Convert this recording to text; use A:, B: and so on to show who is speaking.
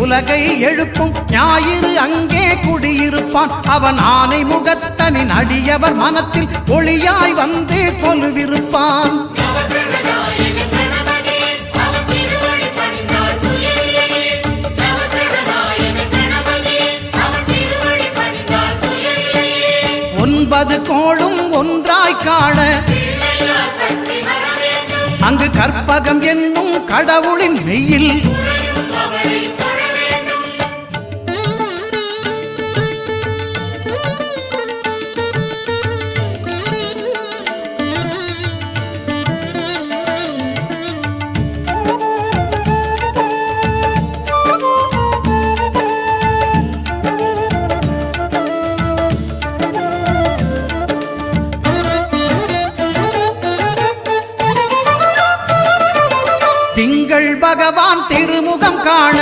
A: உலகை எழுப்பும் ஞாயிறு அங்கே குடியிருப்பான். அவன் ஆனை முகத்தனின் அடியவர் மனத்தில் ஒளியாய் வந்து கொலுவிருப்பான். ஒன்பது கோளும் ஒன்றாய் காண அங்கு கற்பகம் என்னும் கடவுளின் மெய்யில் திங்கள் பகவான் திருமுகம் காண